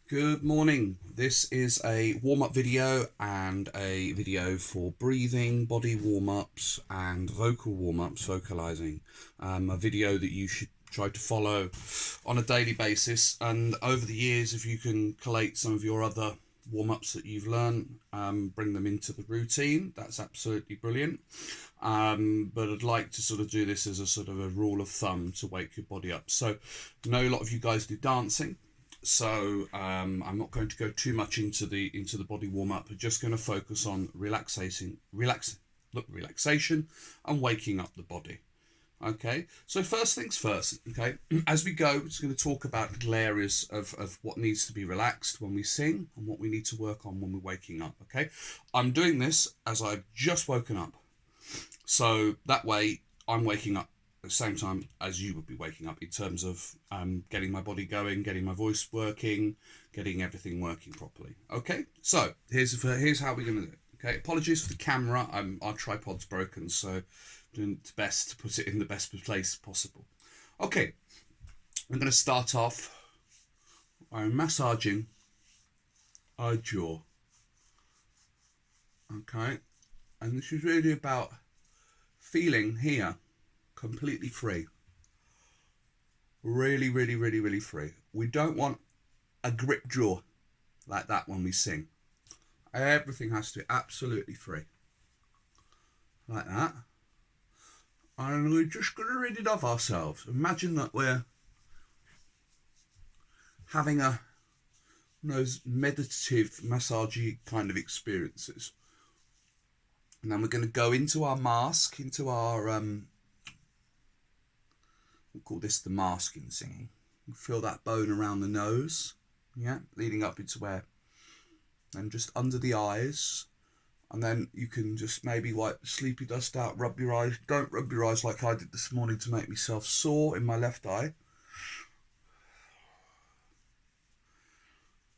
Good morning. This is a warm-up video and a video for breathing, body warm-ups and vocal warm-ups, vocalizing. A video that you should try to follow on a daily basis, and over the years, if you can collate some of your other warm-ups that you've learned, bring them into the routine, that's absolutely brilliant. But I'd like to sort of do this as a sort of a rule of thumb to wake your body up. So I know a lot of you guys do dancing, so I'm not going to go too much into the body warm up. We're just going to focus on relaxation and waking up the body. Okay, so first things first. Okay, as we go, we're just going to talk about little areas of what needs to be relaxed when we sing and what we need to work on when we're waking up. Okay, I'm doing this as I've just woken up, so that way I'm waking up at the same time as you would be waking up in terms of getting my body going, getting my voice working, getting everything working properly. Okay, so here's how we're going to do it. Okay, apologies for the camera. Our tripod's broken, so doing the best to put it in the best place possible. Okay, I'm going to start off by massaging our jaw. Okay, and this is really about feeling here completely free. Really, really, really, really free. We don't want a grip jaw like that when we sing. Everything has to be absolutely free. Like that. And we're just going to rid it of ourselves. Imagine that we're having those meditative, massagey kind of experiences. And then we're going to go into our mask, into our, we'll call this the masking singing. Feel that bone around the nose, yeah, leading up into where, and just under the eyes. And then you can just maybe wipe the sleepy dust out, rub your eyes. Don't rub your eyes like I did this morning to make myself sore in my left eye.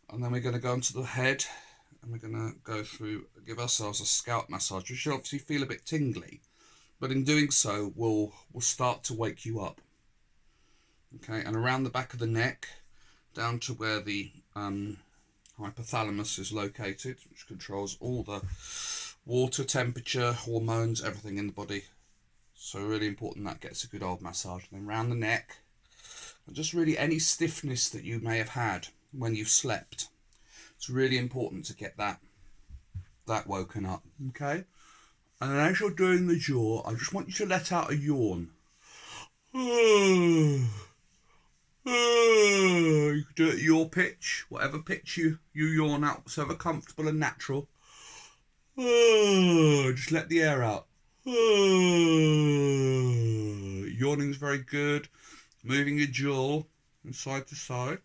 And then we're going to go into the head, and we're going to go through, give ourselves a scalp massage, which will obviously feel a bit tingly, but in doing so, we'll start to wake you up. Okay, and around the back of the neck, down to where the hypothalamus is located, which controls all the water, temperature, hormones, everything in the body. So really important that gets a good old massage. And then around the neck, and just really any stiffness that you may have had when you've slept. It's really important to get that woken up. Okay, and then as you're doing the jaw, I just want you to let out a yawn. You can do it at your pitch, whatever pitch you yawn out, whatever comfortable and natural. Just let the air out. Yawning's very good. Moving your jaw from side to side.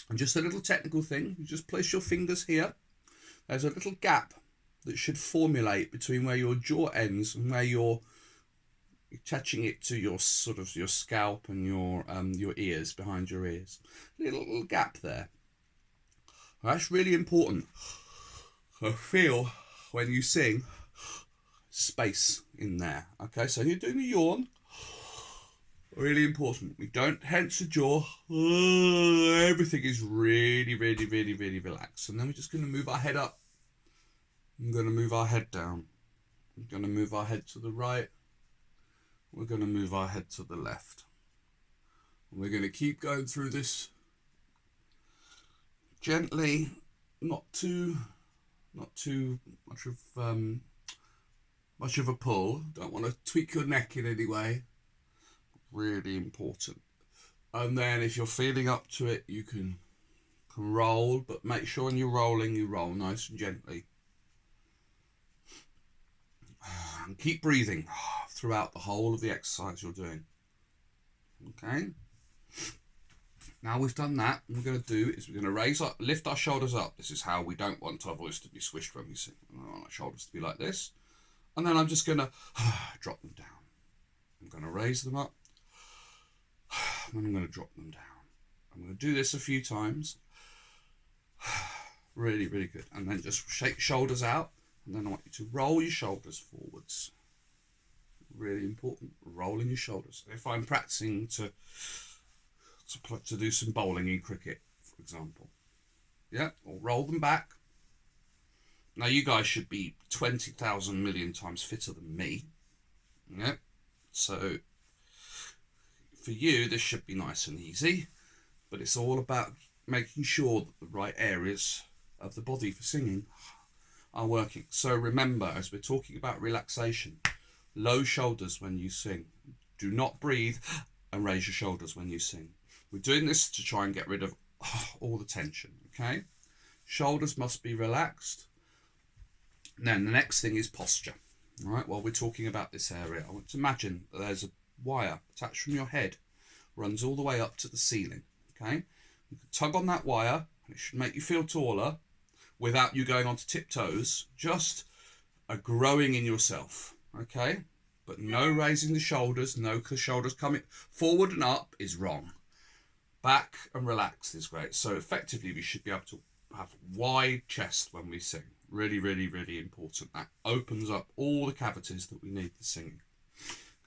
And just a little technical thing, you just place your fingers here. There's a little gap that should formulate between where your jaw ends and where you're attaching it to your sort of your scalp and your ears, behind your ears. Little gap there. That's really important. So feel when you sing space in there. Okay, so you're doing the yawn. Really important. We don't tense the jaw. Everything is really, really, really, really relaxed. And then we're just going to move our head up. I'm going to move our head down. I'm going to move our head to the right. We're going to move our head to the left. And we're going to keep going through this gently, not too much of a pull. Don't want to tweak your neck in any way. Really important. And then if you're feeling up to it, you can roll, but make sure when you're rolling, you roll nice and gently. And keep breathing throughout the whole of the exercise you're doing. Okay. Now we've done that, what we're going to do is we're going to lift our shoulders up. This is how we don't want our voice to be swished when we sing. We want our shoulders to be like this. And then I'm just going to drop them down. I'm going to raise them up. And I'm going to drop them down. I'm going to do this a few times. Really, really good. And then just shake shoulders out. And then I want you to roll your shoulders forwards. Really important, rolling your shoulders. If I'm practicing to do some bowling in cricket, for example, Yeah, or roll them back. Now you guys should be 20,000 million times fitter than me. Yeah, so for you this should be nice and easy, but it's all about making sure that the right areas of the body for singing are working. So remember, as we're talking about relaxation, low shoulders when you sing. Do not breathe and raise your shoulders when you sing. We're doing this to try and get rid of all the tension, okay? Shoulders must be relaxed. Then the next thing is posture. All right, while we're talking about this area, I want to imagine that there's a wire attached from your head, runs all the way up to the ceiling, okay? You can tug on that wire, and it should make you feel taller without you going onto tiptoes, just a growing in yourself, okay? But no raising the shoulders, no shoulders coming forward and up is wrong. Back and relaxed is great. So effectively, we should be able to have wide chest when we sing. Really, really, really important. That opens up all the cavities that we need for singing.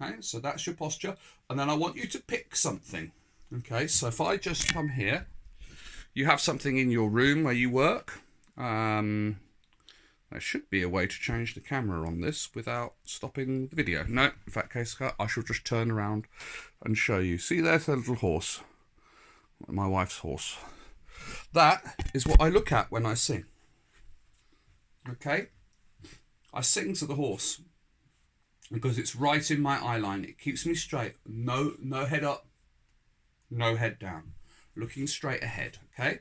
Okay, so that's your posture. And then I want you to pick something. Okay, so if I just come here, you have something in your room where you work. There should be a way to change the camera on this without stopping the video. No, in that case, I shall just turn around and show you. See, there's a little horse. My wife's horse. That is what I look at when I sing. Okay? I sing to the horse because it's right in my eye line. It keeps me straight. No head up, no head down. Looking straight ahead, okay?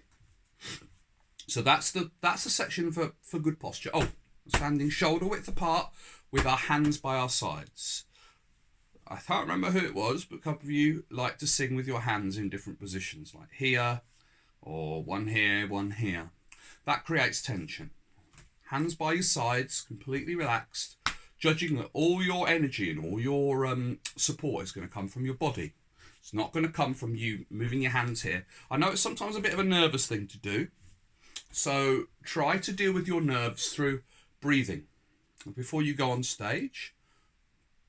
So that's the section for good posture. Oh, standing shoulder width apart with our hands by our sides. I can't remember who it was, but a couple of you like to sing with your hands in different positions, like here, or one here, one here. That creates tension. Hands by your sides, completely relaxed, judging that all your energy and all your support is going to come from your body. It's not going to come from you moving your hands here. I know it's sometimes a bit of a nervous thing to do, so try to deal with your nerves through breathing. Before you go on stage,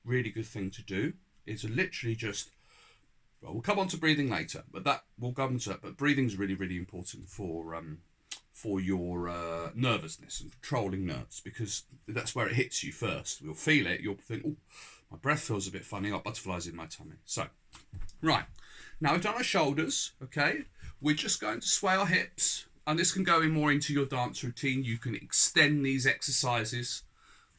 really good thing to do is literally just, well, we'll come on to breathing later, but that will come to that. But breathing is really, really important for your nervousness and controlling nerves, because that's where it hits you first. You'll feel it. You'll think, oh, my breath feels a bit funny. I've got butterflies in my tummy. So, right. Now we've done our shoulders, okay? We're just going to sway our hips, and this can go in more into your dance routine. You can extend these exercises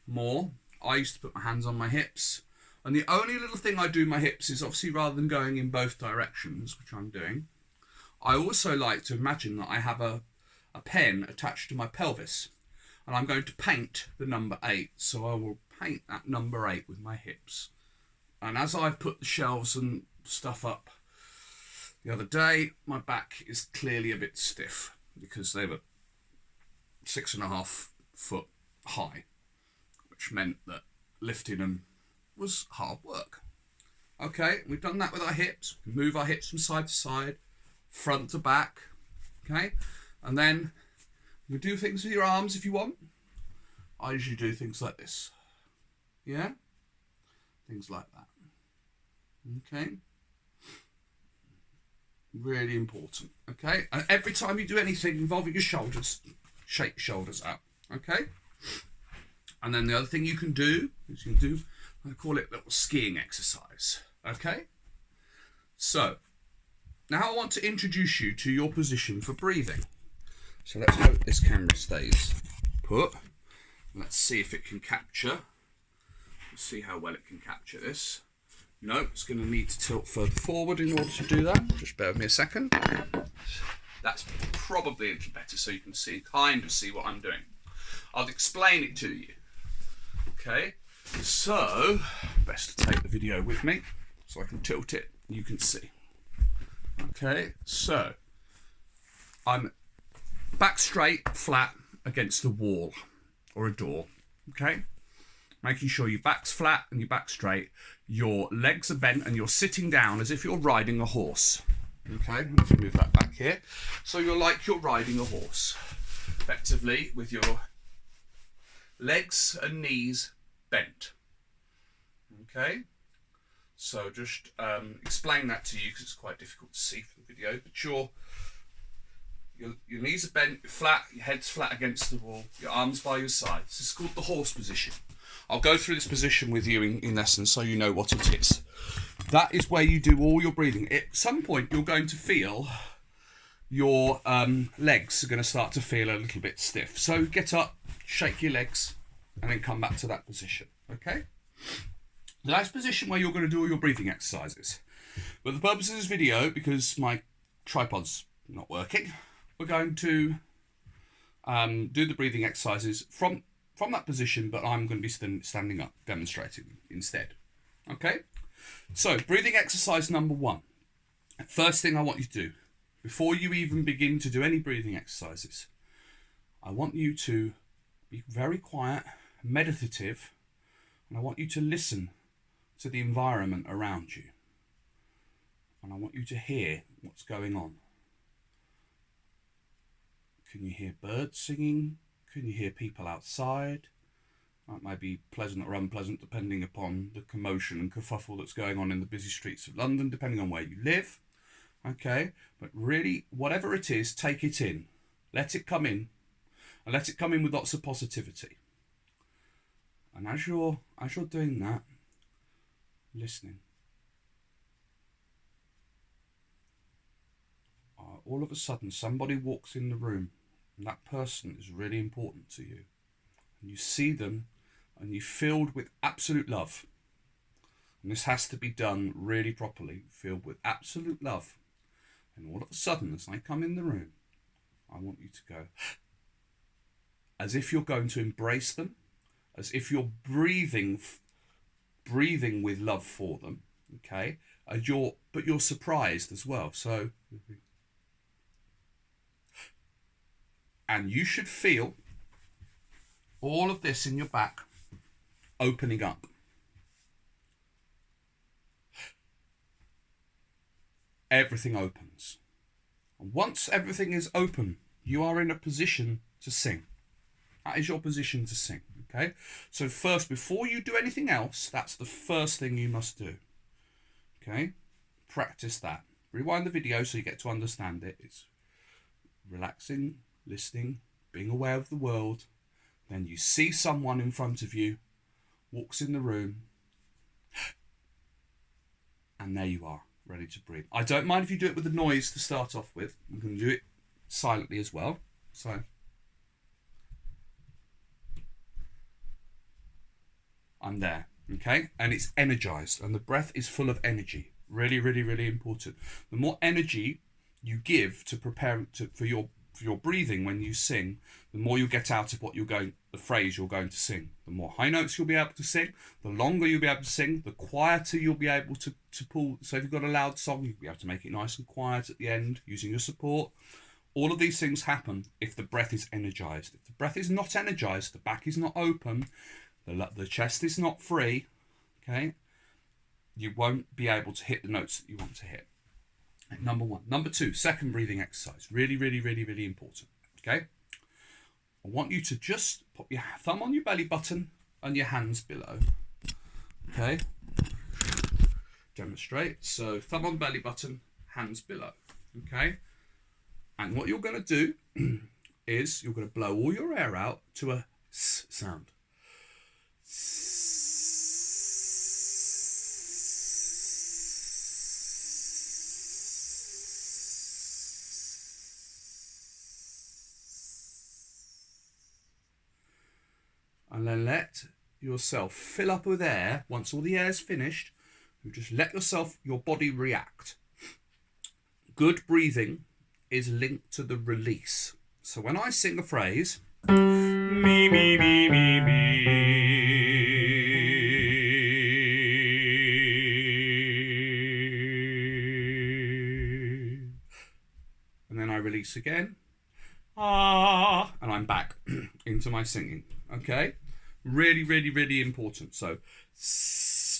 more. I used to put my hands on my hips, and the only little thing I do with my hips is obviously, rather than going in both directions, which I'm doing, I also like to imagine that I have a pen attached to my pelvis, and I'm going to paint the number 8. So I will paint that number 8 with my hips. And as I've put the shelves and stuff up the other day, my back is clearly a bit stiff because they were 6.5 foot high, which meant that lifting them was hard work. Okay, we've done that with our hips. We can move our hips from side to side, front to back. Okay, and then you do things with your arms if you want. I usually do things like this. Yeah, things like that. Okay, really important. Okay, and every time you do anything involving your shoulders, shake your shoulders out. Okay, and then the other thing you can do is you can do, I call it little skiing exercise. Okay, so now I want to introduce you to your position for breathing. So let's hope this camera stays put. Let's see if it can capture. Let's see how well it can capture this. No, it's going to need to tilt further forward in order to do that. Just bear with me a second. That's probably a little better, so you can kind of see what I'm doing. I'll explain it to you. Okay, so best to take the video with me so I can tilt it and you can see. Okay, so I'm back straight, flat against a wall or a door. Okay, making sure your back's flat and your back's straight. Your legs are bent and you're sitting down as if you're riding a horse. Okay, let's move that back here. So you're like you're riding a horse, effectively with your legs and knees bent. Okay, so just explain that to you because it's quite difficult to see from the video, but you're Your knees are bent, you're flat, your head's flat against the wall, your arms by your sides. This is called the horse position. I'll go through this position with you in lessons so you know what it is. That is where you do all your breathing. At some point, you're going to feel your legs are going to start to feel a little bit stiff. So get up, shake your legs, and then come back to that position, okay? The next position where you're going to do all your breathing exercises. But the purpose of this video, because my tripod's not working, we're going to do the breathing exercises from that position, but I'm going to be standing up, demonstrating instead. Okay? So, breathing exercise number 1. First thing I want you to do, before you even begin to do any breathing exercises, I want you to be very quiet, meditative, and I want you to listen to the environment around you. And I want you to hear what's going on. Can you hear birds singing? Can you hear people outside? That may be pleasant or unpleasant depending upon the commotion and kerfuffle that's going on in the busy streets of London, depending on where you live. Okay, but really, whatever it is, take it in. Let it come in. And let it come in with lots of positivity. And as you're doing that, listening, all of a sudden somebody walks in the room, and that person is really important to you. And you see them, and you're filled with absolute love. And this has to be done really properly, filled with absolute love. And all of a sudden, as I come in the room, I want you to go, as if you're going to embrace them, as if you're breathing with love for them, okay? But you're surprised as well. So, and you should feel all of this in your back opening up. Everything opens. And once everything is open, you are in a position to sing. That is your position to sing, okay? So first, before you do anything else, that's the first thing you must do, okay? Practice that. Rewind the video so you get to understand it. It's relaxing, listening, being aware of the world. Then you see someone in front of you, walks in the room, and there you are, ready to breathe. I don't mind if you do it with the noise to start off with. You can do it silently as well. So, I'm there, okay? And it's energized, and the breath is full of energy. Really, really, really important. The more energy you give to prepare for your breathing when you sing, the more you get out of the phrase you're going to sing. The more high notes you'll be able to sing, the longer you'll be able to sing, the quieter you'll be able to pull. So if you've got a loud song, you'll be able to make it nice and quiet at the end using your support. All of these things happen if the breath is energized. If the breath is not energized, the back is not open, the chest is not free, okay, you won't be able to hit the notes that you want to hit. Number 1. Number 2, second breathing exercise. Really, really, really, really important. Okay? I want you to just put your thumb on your belly button and your hands below. Okay? Demonstrate. So, thumb on belly button, hands below. Okay? And what you're going to do is you're going to blow all your air out to a S sound. And then let yourself fill up with air. Once all the air's finished, you just let your body react. Good breathing is linked to the release. So when I sing a phrase, me, me, me, me, me, and then I release again, and I'm back into my singing. Okay? Really, really, really important. So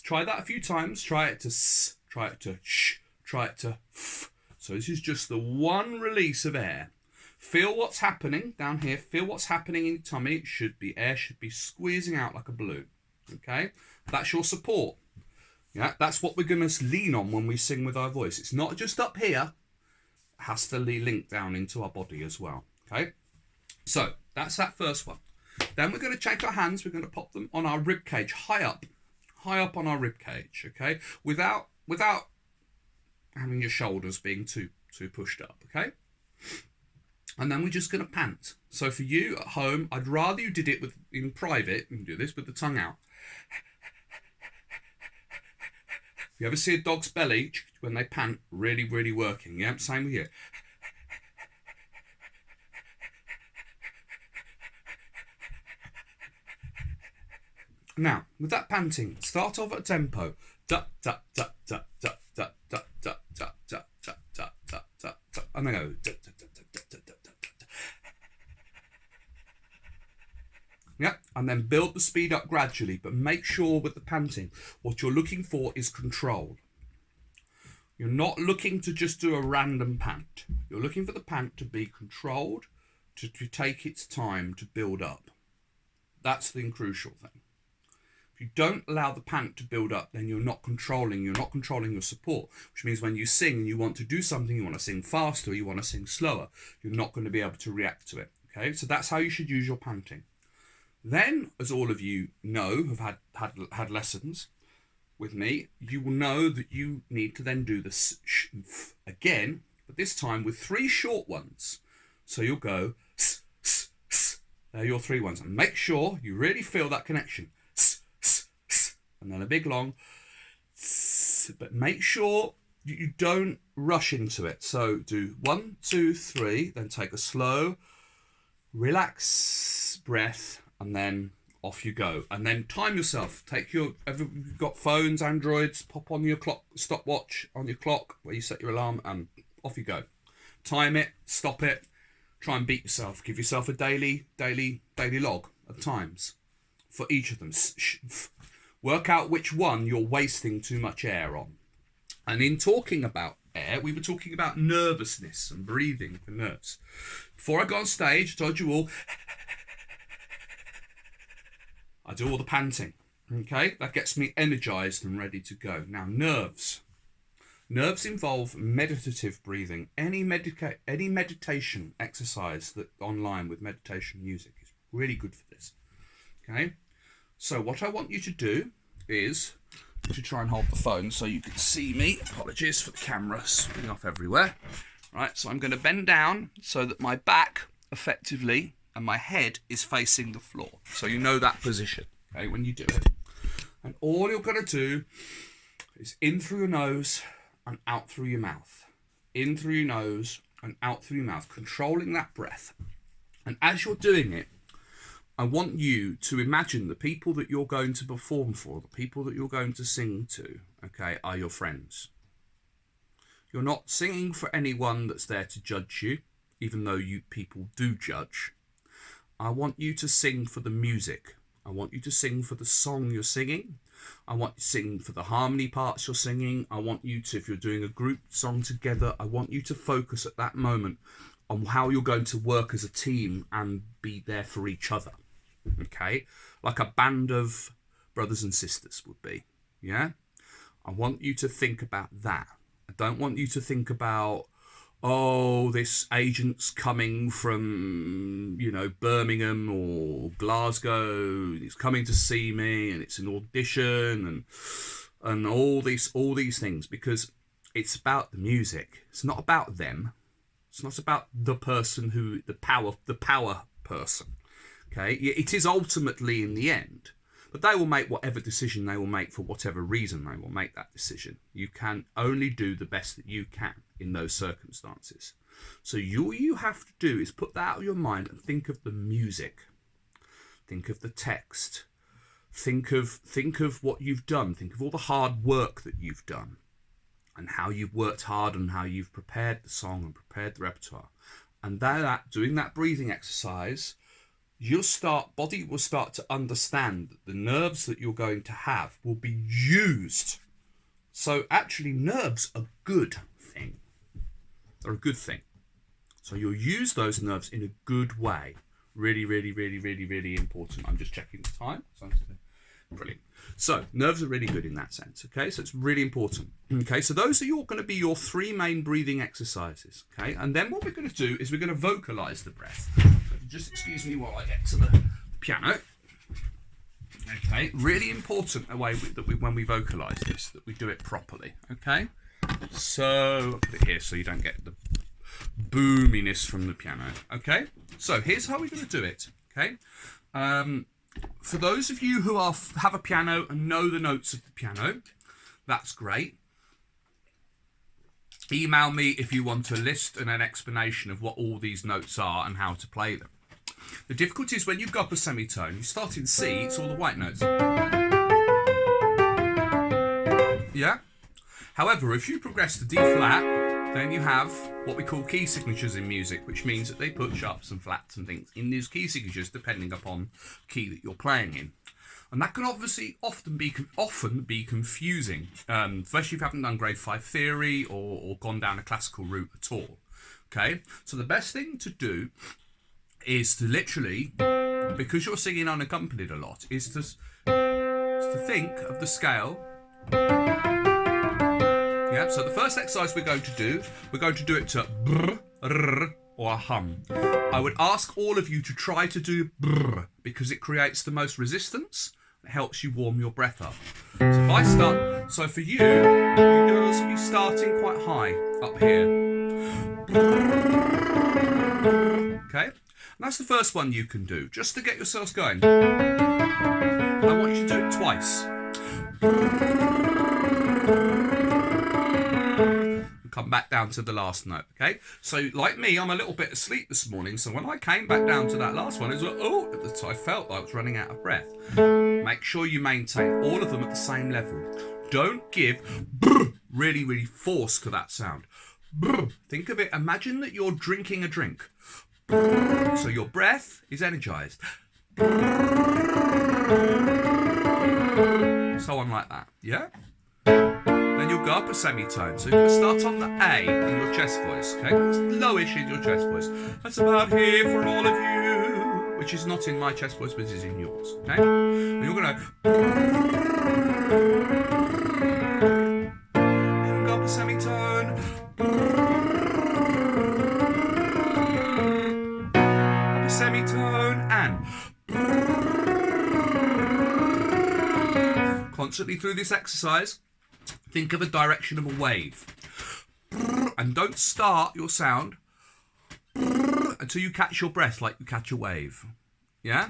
try that a few times. Try it to s, try it to sh, try it to f. So this is just the one release of air. Feel what's happening down here. Feel what's happening in your tummy. Air should be squeezing out like a balloon. Okay? That's your support. Yeah, that's what we're going to lean on when we sing with our voice. It's not just up here. has to link down into our body as well. Okay, so that's that first one. Then we're going to take our hands, we're going to pop them on our rib cage, high up on our rib cage. Okay, without having your shoulders being too pushed up. Okay, and then we're just going to pant. So for you at home, I'd rather you did it in private. You can do this with the tongue out. You ever see a dog's belly when they pant, really, really working? Yeah, same with you. Now, with that panting, start off at a tempo. Da da da da da da da da da da da da da da da, and then go da da da da da da da da. Yeah, and then build the speed up gradually, but make sure with the panting, what you're looking for is control. You're not looking to just do a random pant. You're looking for the pant to be controlled, to take its time to build up. That's the crucial thing. If you don't allow the pant to build up, then you're not controlling your support, which means when you sing and you want to do something, you want to sing faster, you want to sing slower, you're not going to be able to react to it. Okay, so that's how you should use your panting. Then, as all of you know, have had lessons with me, you will know that you need to then do the sh again, but this time with 3 short ones. So you'll go s, s, s. They're your 3 ones, and make sure you really feel that connection. S, s, s. And then a big long s, but make sure you don't rush into it. So do 1, 2, 3, then take a slow, relax breath, and then off you go. And then time yourself. Take your, you've got phones, Androids, pop on your clock, stopwatch on your clock where you set your alarm, and off you go. Time it, stop it, try and beat yourself. Give yourself a daily log of times for each of them. Work out which one you're wasting too much air on. And in talking about air, we were talking about nervousness and breathing for nerves. Before I go on stage, I told you all, I do all the panting. Okay, that gets me energized and ready to go. Now, nerves. Nerves involve meditative breathing. Any meditation exercise that online with meditation music is really good for this. Okay, so what I want you to do is to try and hold the phone so you can see me. Apologies for the camera spinning off everywhere. Right, so I'm going to bend down so that my back effectively and my head is facing the floor. So you know that position, okay, when you do it. And all you're going to do is in through your nose and out through your mouth. In through your nose and out through your mouth, controlling that breath. And as you're doing it, I want you to imagine the people that you're going to perform for, the people that you're going to sing to, okay, are your friends. You're not singing for anyone that's there to judge you, even though you people do judge. I want you to sing for the music. I want you to sing for the song you're singing. I want you to sing for the harmony parts you're singing. I want you to, if you're doing a group song together, I want you to focus at that moment on how you're going to work as a team and be there for each other. Okay? Like a band of brothers and sisters would be. Yeah? I want you to think about that. I don't want you to think about, oh, this agent's coming from, you know, Birmingham or Glasgow. He's coming to see me, and it's an audition, and all these things, because it's about the music. It's not about them. It's not about the person who the power person. Okay, it is ultimately in the end, but they will make whatever decision they will make for whatever reason they will make that decision. You can only do the best that you can in those circumstances. So all you have to do is put that out of your mind and think of the music. Think of the text. Think of what you've done. Think of all the hard work that you've done and how you've worked hard and how you've prepared the song and prepared the repertoire. And doing that breathing exercise, body will start to understand that the nerves that you're going to have will be used. So actually nerves are a good thing. They're a good thing. So you'll use those nerves in a good way. Really, really, really, really, really important. I'm just checking the time. So I'm going to Brilliant. So nerves are really good in that sense. Okay, so it's really important. Okay, so those are going to be your 3 main breathing exercises. Okay, and then what we're going to do is we're going to vocalize the breath. So just excuse me while I get to the piano. Okay, really important when we vocalize this, that we do it properly. Okay, so I'll put it here so you don't get the boominess from the piano. Okay, so here's how we're going to do it. Okay, for those of you who have a piano and know the notes of the piano, that's great. Email me if you want a list and an explanation of what all these notes are and how to play them. The difficulty is when you go up a semitone, you start in C, it's all the white notes. Yeah? However, if you progress to D flat, then you have what we call key signatures in music, which means that they put sharps and flats and things in these key signatures depending upon key that you're playing in. And that can obviously often be confusing, especially if you haven't done grade 5 theory or gone down a classical route at all. Okay? So the best thing to do is to literally, because you're singing unaccompanied a lot, is to think of the scale. Yeah, so the first exercise we're going to do it to brr, rrr, or hum. I would ask all of you to try to do brr, because it creates the most resistance. It helps you warm your breath up. So if I start, so for you, you're going to also be starting quite high up here. Okay? And that's the first one you can do, just to get yourselves going. I want you to do it twice. Come back down to the last note, okay? So, like me, I'm a little bit asleep this morning, so when I came back down to that last one, it was like, oh, I felt like I was running out of breath. Make sure you maintain all of them at the same level. Don't give really, really force to that sound. Think of it, imagine that you're drinking a drink. So your breath is energized. So on like that, yeah? Then you'll go up a semitone. So you're going to start on the A in your chest voice, okay? That's lowish in your chest voice. That's about here for all of you, which is not in my chest voice, but is in yours, okay? And you're going to go up a semitone. Up a semitone and constantly through this exercise. Think of a direction of a wave. And don't start your sound until you catch your breath like you catch a wave. Yeah?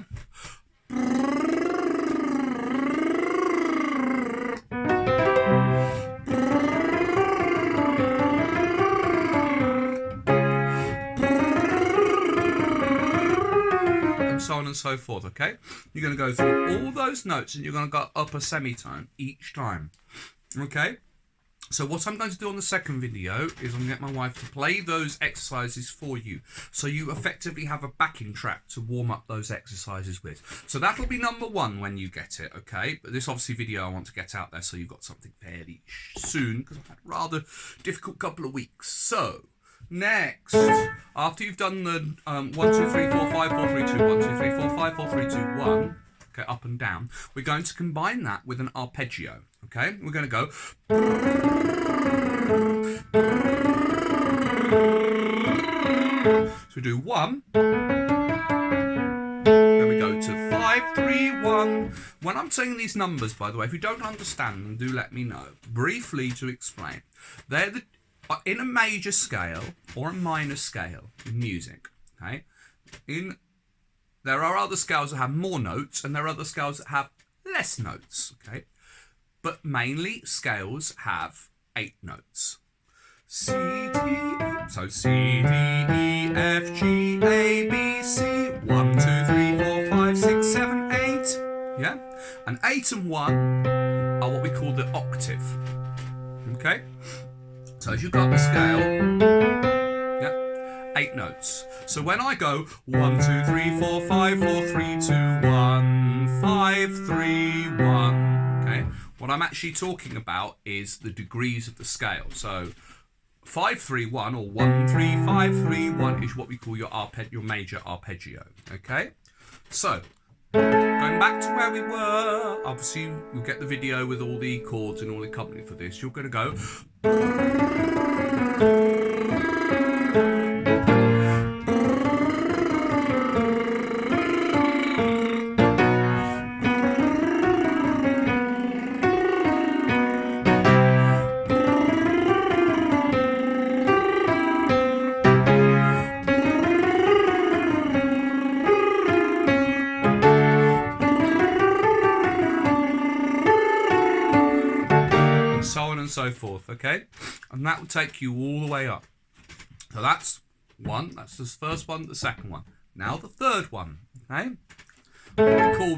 And so on and so forth, okay? You're going to go through all those notes and you're going to go up a semitone each time. Okay, so what I'm going to do on the second video is I'm going to get my wife to play those exercises for you. So you effectively have a backing track to warm up those exercises with. So that'll be number 1 when you get it, okay? But this obviously video I want to get out there so you've got something fairly soon because I've had a rather difficult couple of weeks. So next, after you've done the 1, 2, 3, 4, 5, 4, 3, 2, 1, 2, 3, 4, 5, 4, 3, 2, 1, okay, up and down, we're going to combine that with an arpeggio. Okay, we're going to go. So we do 1. Then we go to 5, 3, 1. When I'm saying these numbers, by the way, if you don't understand them, do let me know. Briefly to explain. They're in a major scale or a minor scale in music. Okay, there are other scales that have more notes, and there are other scales that have less notes. Okay. But mainly scales have 8 notes. C, D, E. So C, D, E, F, G, A, B, C. 1, 2, 3, 4, 5, 6, 7, 8. Yeah? And 8 and 1 are what we call the octave. Okay? So as you go up the scale, yeah, 8 notes. So when I go 1, 2, 3, 4, 5, 4, 3, 2, 1, 5, 3, 1. Okay? What I'm actually talking about is the degrees of the scale. So 5, 3, 1 or 1, 3, 5, 3, 1 is what we call your major arpeggio. Okay? So Going back to where we were, obviously you'll get the video with all the chords and all the accompanying for this. You're going to go. So on and so forth, okay? And that will take you all the way up. So that's one, that's the first one, the second one. Now the third one, okay? We call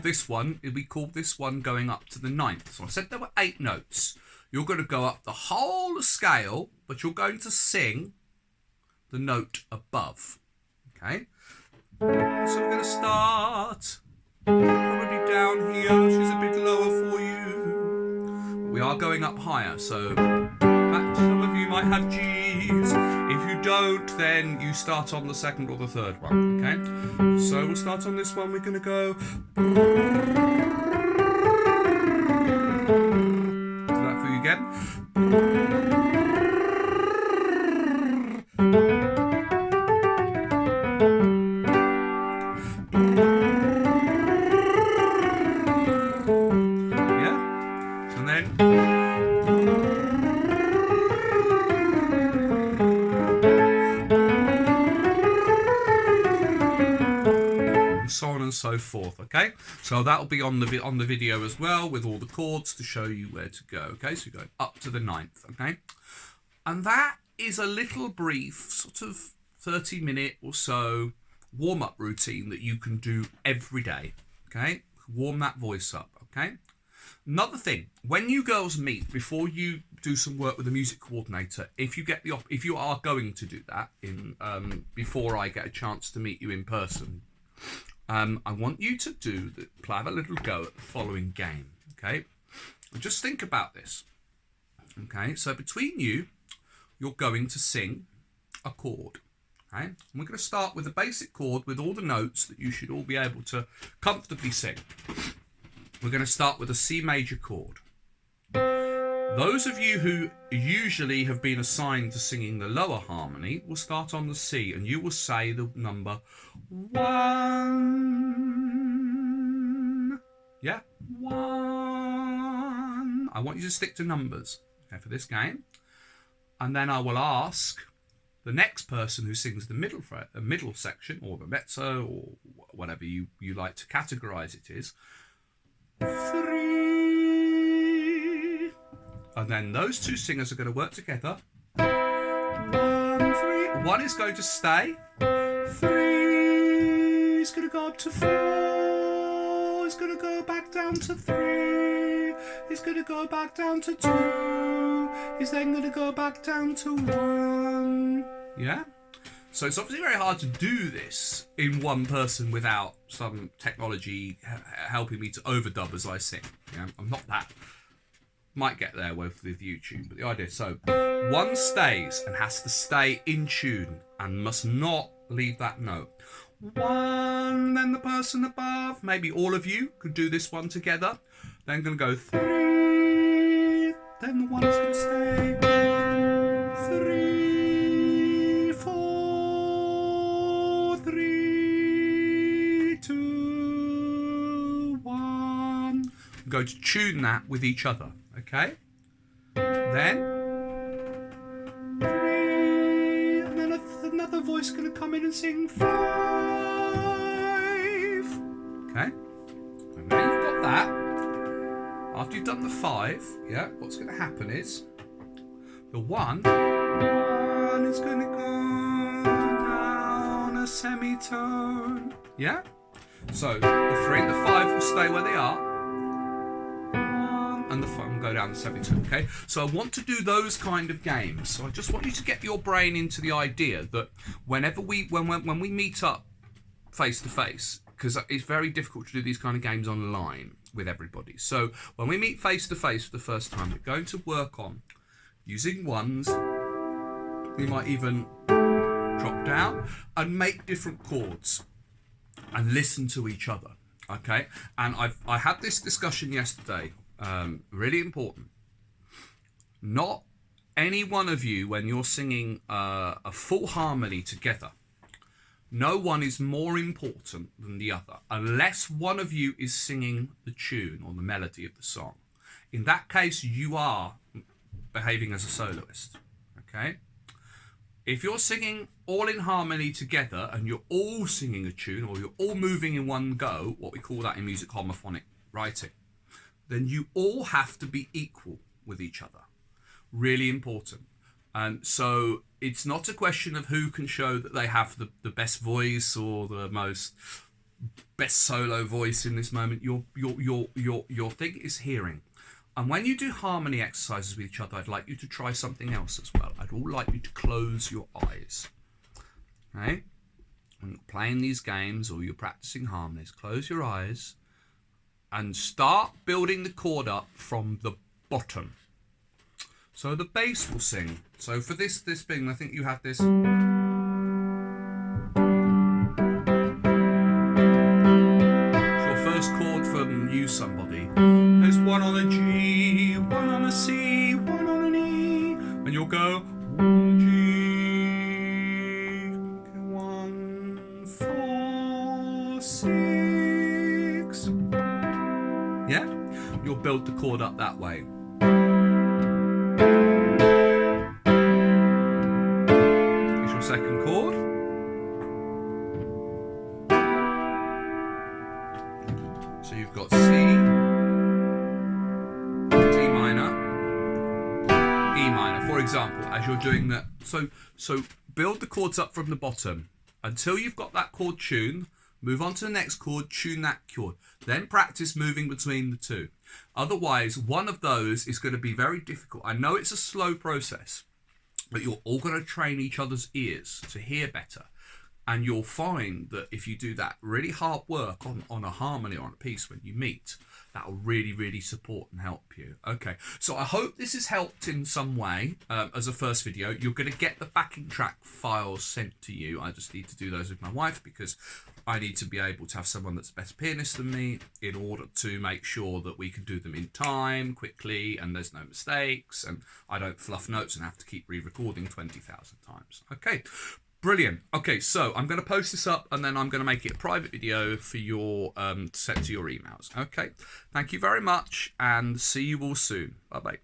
this one going up to the ninth. So I said there were 8 notes. You're going to go up the whole scale, but you're going to sing the note above, okay? So we're going to start probably down here, which is a bit lower for you. We are going up higher, so some of you might have G's. If you don't, then you start on the second or the third one, okay? So we'll start on this one. We're going to go. Do that for you again. Yeah? And then. So on and so forth, okay? So that'll be on the video as well, with all the chords to show you where to go, okay? So you're going up to the ninth, okay? And that is a little brief, sort of 30-minute or so warm-up routine that you can do every day, okay? Warm that voice up, okay? Another thing, when you girls meet, before you do some work with a music coordinator, if you are going to do that before I get a chance to meet you in person, I want you to have a little go at the following game, okay? And just think about this, okay? So between you, you're going to sing a chord, okay? And we're going to start with a basic chord with all the notes that you should all be able to comfortably sing. We're going to start with a C major chord. Those of you who usually have been assigned to singing the lower harmony will start on the C, and you will say the number 1. Yeah, 1. I want you to stick to numbers, okay, for this game. And then I will ask the next person who sings the middle section, or the mezzo, or whatever you like to categorize it is, 3. And then those two singers are going to work together. 1, 3. 1 is going to stay. 3 is going to go up to 4. It's going to go back down to 3. It's going to go back down to 2. It's then going to go back down to 1. Yeah? So it's obviously very hard to do this in one person without some technology helping me to overdub as I sing. Yeah? I'm not that. Might get there with YouTube, but the idea is, so 1 stays and has to stay in tune and must not leave that note. 1, then the person above, maybe all of you could do this one together. Then going to go 3, then the 1 is going to stay. 3, 4, 3, 2, 1. I'm going to tune that with each other. Okay, then 3, and then another voice going to come in and sing 5. Okay, and now you've got that. After you've done the 5, yeah, what's going to happen is the 1 is going to go down a semitone. Yeah, so the 3 and the 5 will stay where they are. And the 5 will go down the 72, okay? So I want to do those kind of games. So I just want you to get your brain into the idea that when we meet up face to face, because it's very difficult to do these kind of games online with everybody. So when we meet face to face for the first time, we're going to work on using 1s. We might even drop down and make different chords and listen to each other. Okay, and I had this discussion yesterday. Really important. Not any one of you, when you're singing a full harmony together, no one is more important than the other, unless one of you is singing the tune or the melody of the song. In that case, you are behaving as a soloist. Okay. If you're singing all in harmony together and you're all singing a tune or you're all moving in one go, what we call that in music homophonic writing, then you all have to be equal with each other. Really important. And so it's not a question of who can show that they have the best voice or the best solo voice in this moment. Your thing is hearing. And when you do harmony exercises with each other, I'd like you to try something else as well. I'd all like you to close your eyes. Okay? When you're playing these games or you're practicing harmonies, close your eyes and start building the chord up from the bottom. So the bass will sing. So for this thing, I think you have this. It's your first chord from You Somebody. There's one on a G, one on a C, one on an E, and you'll go one G, 1, 4, 6. Yeah? You'll build the chord up that way. Here's your second chord. So you've got C, for example, as you're doing that. So build the chords up from the bottom until you've got that chord tuned. Move on to the next chord, tune that chord. Then practice moving between the two. Otherwise, one of those is going to be very difficult. I know it's a slow process, but you're all going to train each other's ears to hear better. And you'll find that if you do that really hard work on a harmony or on a piece when you meet, that will really, really support and help you. Okay, so I hope this has helped in some way as a first video. You're going to get the backing track files sent to you. I just need to do those with my wife because I need to be able to have someone that's a better pianist than me in order to make sure that we can do them in time, quickly, and there's no mistakes, and I don't fluff notes and have to keep re-recording 20,000 times. Okay. Brilliant. Okay, so I'm going to post this up and then I'm going to make it a private video for your set to your emails. Okay, thank you very much and see you all soon. Bye-bye.